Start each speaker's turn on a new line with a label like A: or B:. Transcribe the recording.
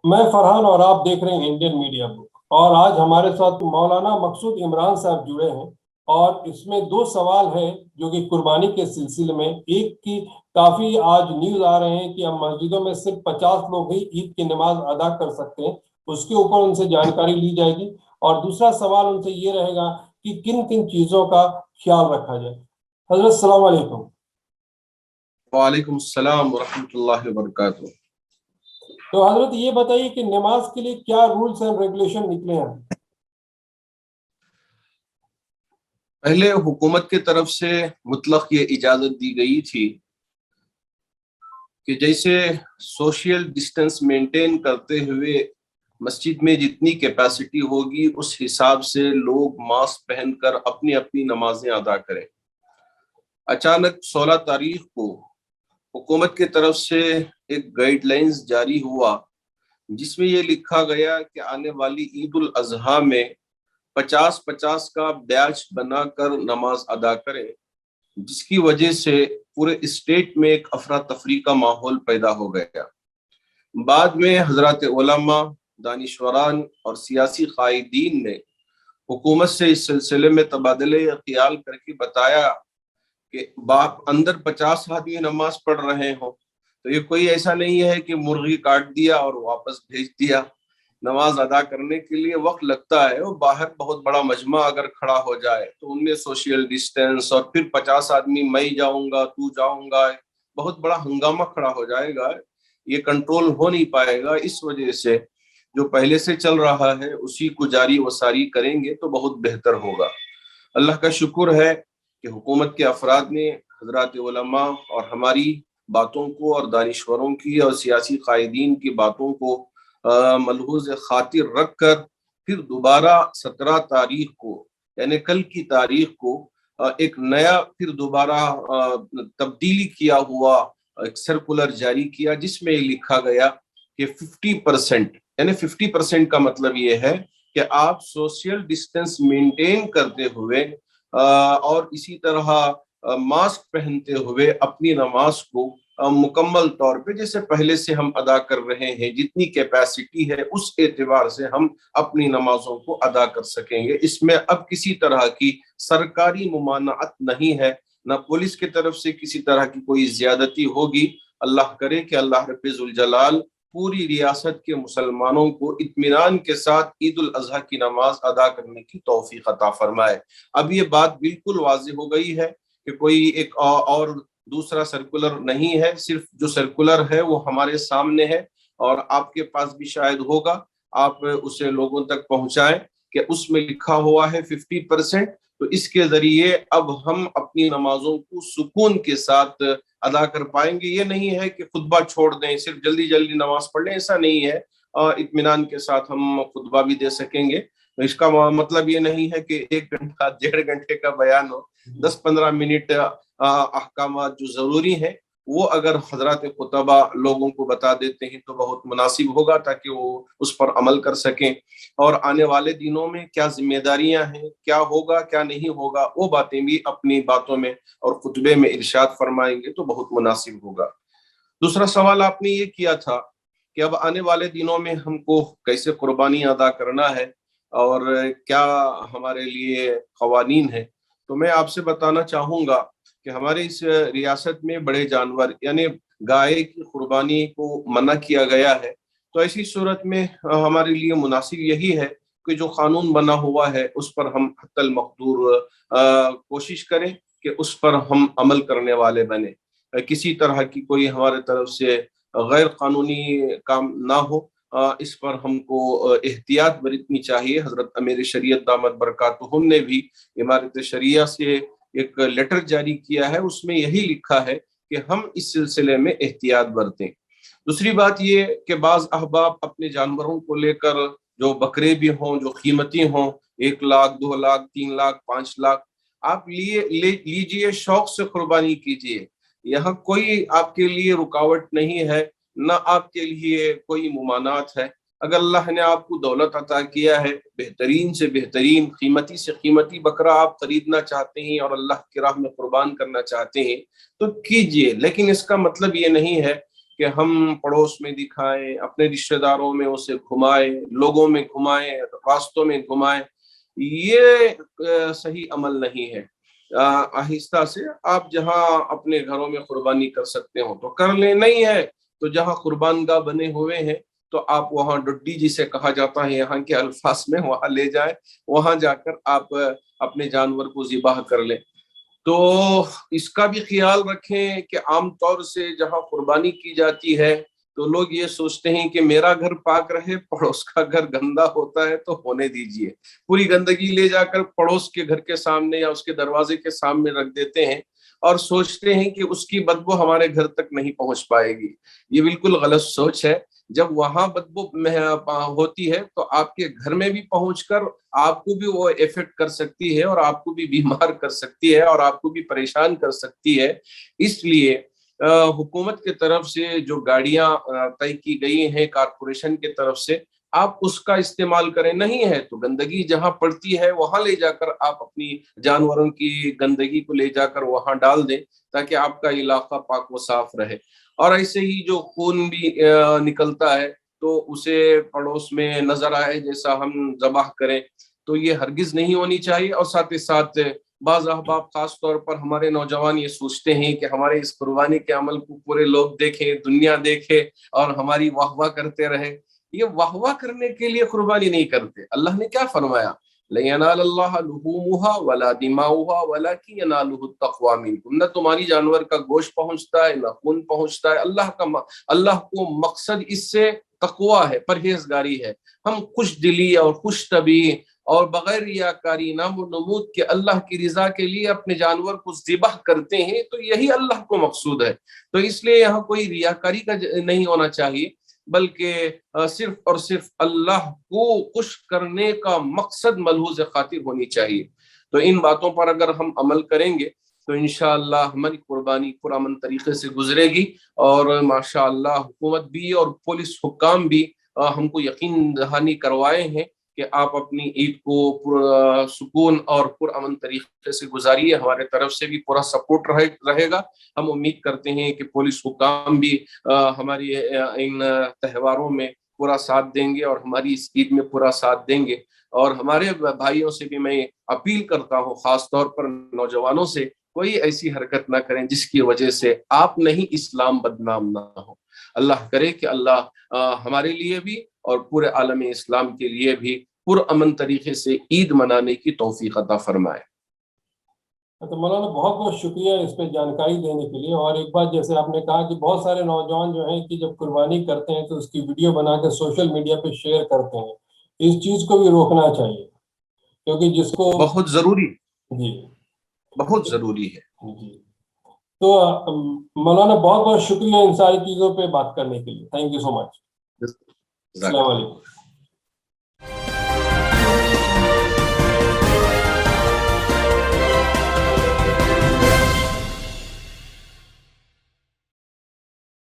A: मैं फरहान और आप देख रहे हैं इंडियन मीडिया बुक। और आज हमारे साथ मौलाना मकसूद इमरान साहब जुड़े हैं। और इसमें दो सवाल हैं जो कि कुर्बानी के सिलसिले में। एक की काफी आज न्यूज आ रहे हैं कि अब मस्जिदों में सिर्फ 50 लोग ही ईद की नमाज अदा कर सकते हैं। उसके ऊपर उनसे जानकारी ली जाएगी। और दूसरा सवाल उनसे ये रहेगा कि किन किन चीजों का ख्याल रखा जाए। हजरत सलाम अलैकुम।
B: वालेकुम सलाम वरहमतुल्लाहि वबरकातुहू।
A: तो हजरत ये बताइए कि नमाज के लिए क्या रूल्स एंड रेगुलेशन निकले हैं।
B: पहले हुकूमत की तरफ से मुतलक ये इजाजत दी गई थी कि जैसे सोशल डिस्टेंस मेंटेन करते हुए मस्जिद में जितनी कैपेसिटी होगी उस हिसाब से लोग मास्क पहनकर अपनी अपनी नमाजें अदा करें। अचानक 16 तारीख को हुकूमत की तरफ से एक गाइडलाइंस जारी हुआ जिसमें ये लिखा गया कि आने वाली ईद उल अजहा में 50-50 का बैच बनाकर नमाज अदा करें, जिसकी वजह से पूरे स्टेट में एक अफरा तफरी का माहौल पैदा हो गया। बाद में हजरत उलमा, दानिशवरान और सियासी कायदीन ने हुकूमत से इस सिलसिले में तबादले ख्याल करके बताया कि बाप अंदर 50 आदमी नमाज पढ़ रहे हो तो ये कोई ऐसा नहीं है कि मुर्गी काट दिया और वापस भेज दिया। नमाज अदा करने के लिए वक्त लगता है, और बाहर बहुत बड़ा मजमा अगर खड़ा हो जाए तो उनमें सोशल डिस्टेंस, और फिर 50 आदमी मैं जाऊंगा तू जाऊंगा, बहुत बड़ा हंगामा खड़ा हो जाएगा, ये कंट्रोल हो नहीं पाएगा। इस वजह से जो पहले से चल रहा है उसी को जारी व सारी करेंगे तो बहुत बेहतर होगा। अल्लाह का शुक्र है कि हुकूमत के अफराद ने हजरत उलमा और हमारी बातों को और दानिश्वरों की और सियासी कायदीन की बातों को मलहूज खातिर रख कर फिर दोबारा 17 तारीख को यानी कल की तारीख को एक नया फिर दोबारा तब्दीली किया हुआ एक सर्कुलर जारी किया जिसमें लिखा गया कि 50% यानी 50% का मतलब ये है कि आप सोशल डिस्टेंस मेंटेन करते हुए और इसी तरह मास्क पहनते हुए अपनी नमाज को मुकम्मल तौर पे जैसे पहले से हम अदा कर रहे हैं, जितनी कैपेसिटी है उस एतबार से हम अपनी नमाजों को अदा कर सकेंगे। इसमें अब किसी तरह की सरकारी मुमानअत नहीं है, न पुलिस की तरफ से किसी तरह की कोई ज्यादती होगी। अल्लाह करे कि अल्लाह रब्बुल जलाल पूरी रियासत के मुसलमानों को इत्मीनान के साथ ईद उल अजहा की नमाज अदा करने की तौफीक अता फरमाए। अब ये बात बिल्कुल वाज़ेह हो गई है कि कोई एक और दूसरा सर्कुलर नहीं है, सिर्फ जो सर्कुलर है वो हमारे सामने है और आपके पास भी शायद होगा, आप उसे लोगों तक पहुंचाएं कि उसमें लिखा हुआ है 50%। तो इसके जरिए अब हम अपनी नमाजों को सुकून के साथ अदा कर पाएंगे। ये नहीं है कि खुतबा छोड़ दें, सिर्फ जल्दी जल्दी नमाज पढ़ लें, ऐसा नहीं है। इत्मीनान के साथ हम खुतबा भी दे सकेंगे। तो इसका मतलब ये नहीं है कि 1 घंटा 1.5 घंटे का बयान हो, 10-15 मिनट अहकामात जो जरूरी है वो अगर हजरत खुतबा लोगों को बता देते हैं तो बहुत मुनासिब होगा, ताकि वो उस पर अमल कर सकें। और आने वाले दिनों में क्या जिम्मेदारियां हैं, क्या होगा क्या नहीं होगा, वो बातें भी अपनी बातों में और खुतबे में इरशाद फरमाएंगे तो बहुत मुनासिब होगा। दूसरा सवाल आपने ये किया था कि अब आने वाले दिनों में हमको कैसे कुर्बानी अदा करना है और क्या हमारे लिए कवानीन है। तो मैं आपसे बताना चाहूंगा कि हमारे इस रियासत में बड़े जानवर यानी गाय की कुर्बानी को मना किया गया है। तो ऐसी सूरत में हमारे लिए मुनासिब यही है कि जो कानून बना हुआ है उस पर हम हत्तल मकदूर कोशिश करें कि उस पर हम अमल करने वाले बने, किसी तरह की कोई हमारे तरफ से गैर कानूनी काम ना हो। इस पर हमको एहतियात बरतनी चाहिए। हजरत अमीर शरीयत दामद बरकातुहुम ने भी इमारत शरिया से एक लेटर जारी किया है, उसमें यही लिखा है कि हम इस सिलसिले में एहतियात बरतें। दूसरी बात ये कि बाज अहबाब अपने जानवरों को लेकर, जो बकरे भी हों जो कीमती हों, 1 लाख 2 लाख 3 लाख 5 लाख आप लीजिए, शौक से कुर्बानी कीजिए। यहाँ कोई आपके लिए रुकावट नहीं है, न आपके लिए कोई मुमानात है। अगर अल्लाह ने आपको दौलत अता किया है, बेहतरीन से बेहतरीन कीमती से कीमती बकरा आप खरीदना चाहते हैं और अल्लाह की राह में कुर्बान करना चाहते हैं तो कीजिए, लेकिन इसका मतलब ये नहीं है کہ ہم پڑوس میں دکھائیں، اپنے رشتہ داروں میں اسے گھمائیں، لوگوں میں گھمائیں، راستوں میں گھمائیں، یہ صحیح عمل نہیں ہے۔ آہستہ سے آپ جہاں اپنے گھروں میں قربانی کر سکتے ہو تو کر لیں، نہیں ہے تو جہاں قربان گاہ بنے ہوئے ہیں تو آپ وہاں ڈڈی جسے کہا جاتا ہے یہاں کے الفاظ میں، وہاں لے جائیں، وہاں جا کر آپ اپنے جانور کو ذبح کر لیں۔ تو اس کا بھی خیال رکھیں کہ عام طور سے جہاں قربانی کی جاتی ہے تو لوگ یہ سوچتے ہیں کہ میرا گھر پاک رہے، پڑوس کا گھر گندا ہوتا ہے تو ہونے دیجئے۔ پوری گندگی لے جا کر پڑوس کے گھر کے سامنے یا اس کے دروازے کے سامنے رکھ دیتے ہیں اور سوچتے ہیں کہ اس کی بدبو ہمارے گھر تک نہیں پہنچ پائے گی۔ یہ بالکل غلط سوچ ہے۔ جب وہاں بدبو ہوتی ہے تو آپ کے گھر میں بھی پہنچ کر آپ کو بھی وہ افیکٹ کر سکتی ہے اور آپ کو بھی بیمار کر سکتی ہے اور آپ کو بھی پریشان کر سکتی ہے۔ اس لیے حکومت کی طرف سے جو گاڑیاں طے کی گئی ہیں کارپوریشن کی طرف سے، آپ اس کا استعمال کریں، نہیں ہے تو گندگی جہاں پڑتی ہے وہاں لے جا کر آپ اپنی جانوروں کی گندگی کو لے جا کر وہاں ڈال دیں تاکہ آپ کا علاقہ پاک و صاف رہے۔ اور ایسے ہی جو خون بھی نکلتا ہے تو اسے پڑوس میں نظر آئے جیسا ہم ذبح کریں، تو یہ ہرگز نہیں ہونی چاہیے۔ اور ساتھ ہی ساتھ بعض احباب خاص طور پر ہمارے نوجوان یہ سوچتے ہیں کہ ہمارے اس قربانی کے عمل کو پورے لوگ دیکھیں، دنیا دیکھے اور ہماری واہ واہ کرتے رہے۔ یہ واہ واہ کرنے کے لیے قربانی نہیں کرتے۔ اللہ نے کیا فرمایا؟ لَن يَنَالَ اللَّهَ لُحُومُهَا وَلَا دِمَاؤُهَا وَلَكِنْ يَنَالُهُ التَّقْوَىٰ مِنكُمْ۔ نہ تمہاری جانور کا گوشت پہنچتا ہے، نہ خون پہنچتا ہے۔ اللہ کو مقصد اس سے تقویٰ ہے، پرہیزگاری ہے۔ ہم خوش دلی اور خوش طبعی اور بغیر ریاکاری، نام و نمود کے اللہ کی رضا کے لیے اپنے جانور کو ذبح کرتے ہیں تو یہی اللہ کو مقصود ہے۔ تو اس لیے یہاں کوئی ریاکاری کا نہیں ہونا چاہیے، بلکہ صرف اور صرف اللہ کو خوش کرنے کا مقصد ملحوظ خاطر ہونی چاہیے۔ تو ان باتوں پر اگر ہم عمل کریں گے تو انشاءاللہ ہماری قربانی پرامن طریقے سے گزرے گی، اور ماشاءاللہ حکومت بھی اور پولیس حکام بھی ہم کو یقین دہانی کروائے ہیں کہ آپ اپنی عید کو سکون اور پرامن طریقے سے گزاریے۔ ہمارے طرف سے بھی پورا سپورٹ رہے گا۔ ہم امید کرتے ہیں کہ پولیس حکام بھی ہماری ان تہواروں میں پورا ساتھ دیں گے اور ہماری اس عید میں پورا ساتھ دیں گے۔ اور ہمارے بھائیوں سے بھی میں اپیل کرتا ہوں، خاص طور پر نوجوانوں سے، کوئی ایسی حرکت نہ کریں جس کی وجہ سے آپ نہیں اسلام بدنام نہ ہو۔ اللہ کرے کہ اللہ ہمارے لیے بھی اور پورے عالم اسلام کے لیے بھی پرامن طریقے سے عید منانے کی توفیق عطا فرمائے۔
A: تو مولانا بہت بہت شکریہ اس پہ جانکاری دینے کے لیے۔ اور ایک بات جیسے آپ نے کہا کہ بہت سارے نوجوان جو ہیں کہ جب قربانی کرتے ہیں تو اس کی ویڈیو بنا کے سوشل میڈیا پہ شیئر کرتے ہیں، اس چیز کو بھی روکنا چاہیے، کیونکہ جس کو
B: بہت ضروری،
A: جی
B: بہت ضروری ہے۔
A: جی تو مولانا بہت بہت شکریہ ان ساری چیزوں پہ بات کرنے کے لیے۔ تھینک یو سو مچ۔ السلام علیکم۔